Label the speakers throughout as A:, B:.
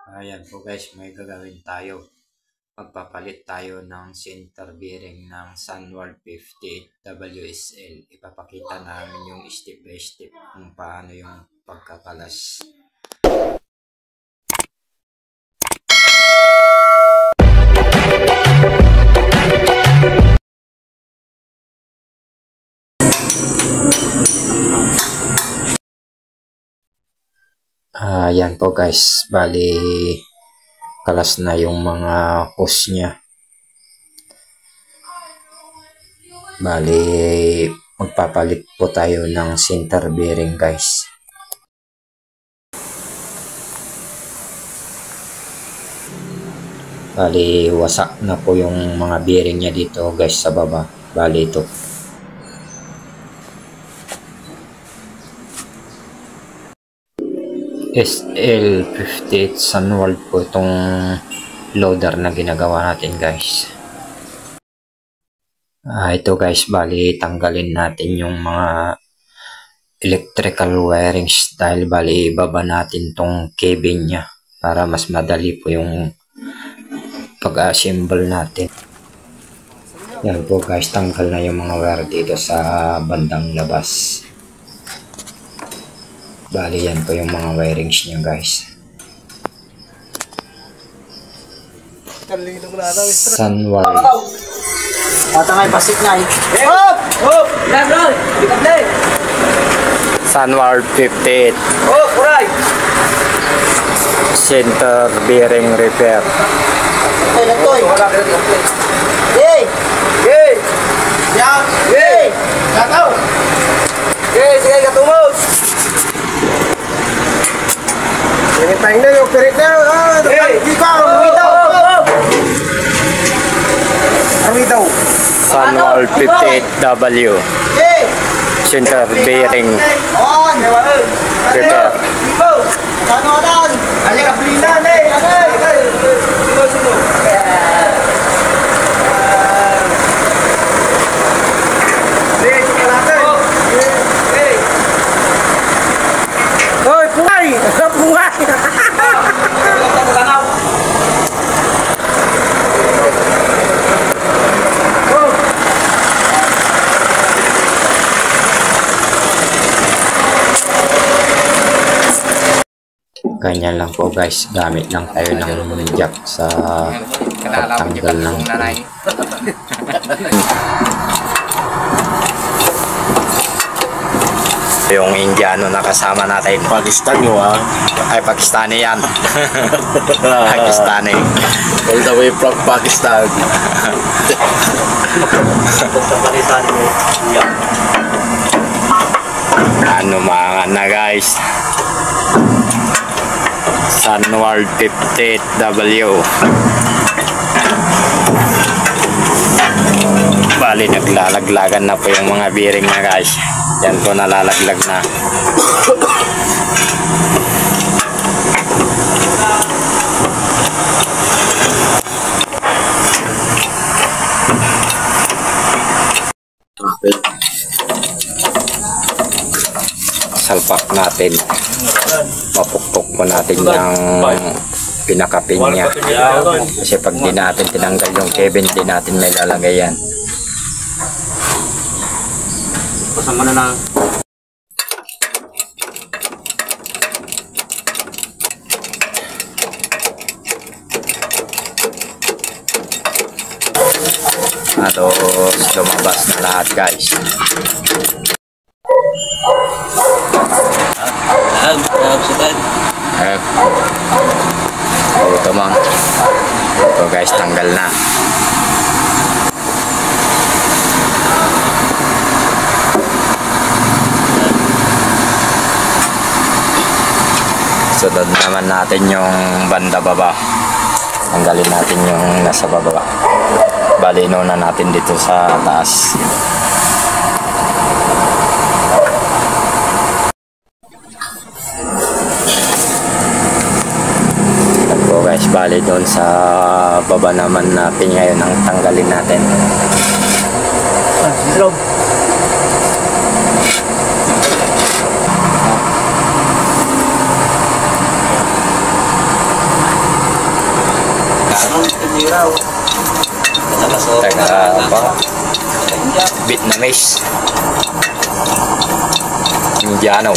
A: Ayan po guys, may gagawin tayo. Magpapalit tayo ng center bearing ng Sunworld 58 WSL. Ipapakita namin yung step by step kung paano yung pagkakalas. Ayan po guys, bali kalas na yung mga hose niya. Bali magpapalit po tayo ng center bearing guys. Bali wasak na po yung mga bearing niya dito guys sa baba. Bali ito. SL58 Sunworld po itong loader na ginagawa natin guys. Ito guys, bali tanggalin natin yung mga electrical wirings dahil bali ibaba natin tong cabin nya para mas madali po yung pag-assemble natin. Yan po guys, tanggal na yung mga wire dito sa bandang labas. Bali yan po yung mga wirings niya guys. Sunworld.
B: Matangay pasik na eh. Hop! Hop! Yan bro! Bigable!
A: Sunworld 58.
B: Oh, kuray!
A: Center bearing repair.
B: Ay, natoy! Yay! Yay! Yan! Yay! Gataw! Yay! Sige, katumos! Hintayin na yung pirit na yun! Hindi ka! Arwitaw! Arwitaw!
A: Sunworld 58W.
B: Yay!
A: Center bearing
B: On!
A: repair.
B: Kanonan! Alika, blinan eh! Hoy, pungay! Pungay!
A: Ganyan lang po guys, gamit lang tayo ng jack sa pagtanggal ng yung Indiano na kasama natin.
C: Pakistan mo
A: Ay, Pakistani yan. Pakistani.
C: All the way from Pakistan.
A: Ano mga na guys, Sunworld 58W. Bali naglalaglagan na po yung mga bearing na guys. Yan po nalalaglag na. Salpak natin. Mapukpok po natin yung pinakapin niya. Kasi pag di natin tinanggal yung cabin, di natin may lalagay yan.
B: Pasama na lang.
A: Halos lumabas na lahat guys. Ito mang. Ito guys, tanggal na. Sunod naman natin yung banda baba. Tanggalin natin yung nasa baba. Bali, na natin dito sa taas. Ito guys, bali doon sa baba naman natin ngayon ang tanggalin natin. Taga apa? Vietnamese. Indiano.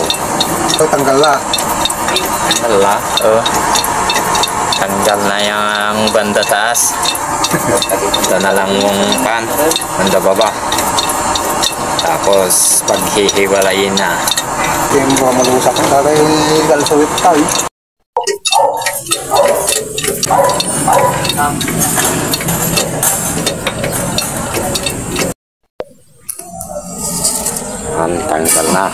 B: Tanggal na.
A: Wala. Tanggal na yung banda taas. Ito na lang yung pan. Banda baba. Tapos paghihiwalayin na.
B: Yung mga malusak na tayo galasawit tayo.
A: Ang tanggal na.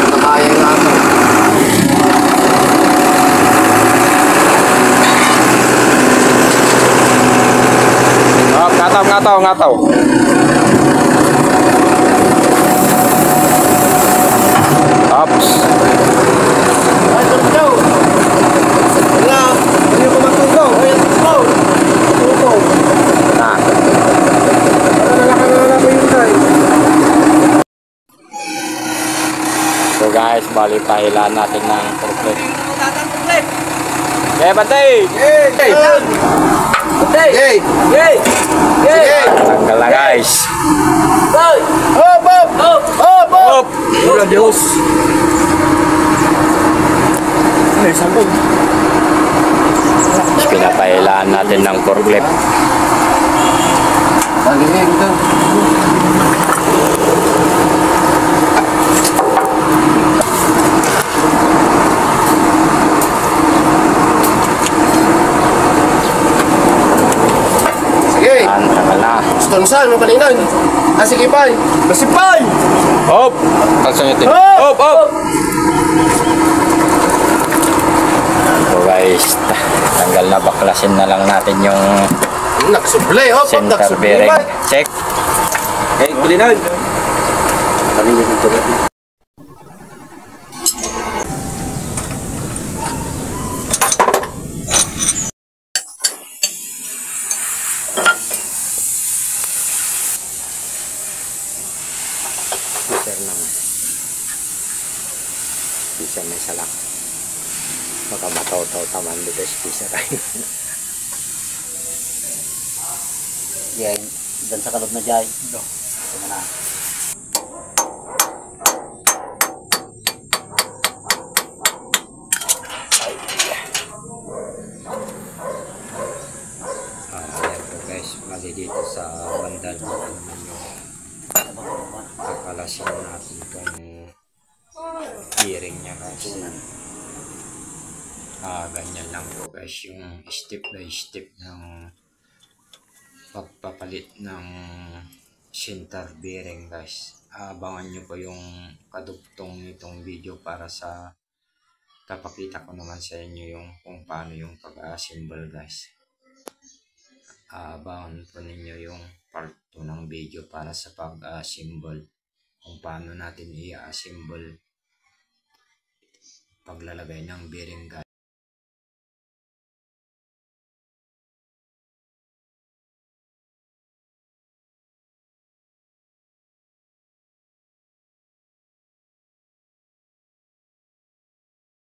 B: Nakaya nga ito.
A: Ngataw. Ops.
B: Ay, turgaw! Wala! Hindi ko matulgaw! Ay, turgaw! Turgaw!
A: Na.
B: Wala ko yung tayo.
A: So guys, bali pahilaan natin ng forklift. Okay, bantay!
B: Yay!
A: Bantay!
B: Yay! Yay! Yay!
A: Tanggal na guys.
B: Hop! Hop! Hop! Hop! Hop! Wala Diyos! Ay, sabog.
A: Pinapahilaan natin ng forklift.
B: Balihin ito. Sige!
A: Ang tanggal na.
B: Stonsan mo kanina. Sige, Pai. Masipay!
A: Hop! Kalsungitin.
B: Hop!
A: Hop! So guys, tanggal na, baklasin na lang natin yung
B: Naksublay, hop!
A: center
B: Naksublay,
A: bearing.
B: Pai.
A: Check.
B: Eh, kulinan.
A: Speaker lang. Bisa may salak. Baka mataw-taw taman dito speaker ay.
B: Yan, dan sa kalog na jay. Ito na.
A: Ayan po guys, mali dito sa bandal mo naman yung kakalasin natin itong bearing niya guys. Ganyan lang po guys yung step by step ng pagpapalit ng center bearing guys. Abangan nyo po yung kadugtong nitong video para sa papakita ko naman sa inyo yung kung paano yung pag-assemble guys. Abangan po ninyo yung part 2 ng video para sa pag-assemble, kung paano natin i-assemble paglalagay ng bearing guys.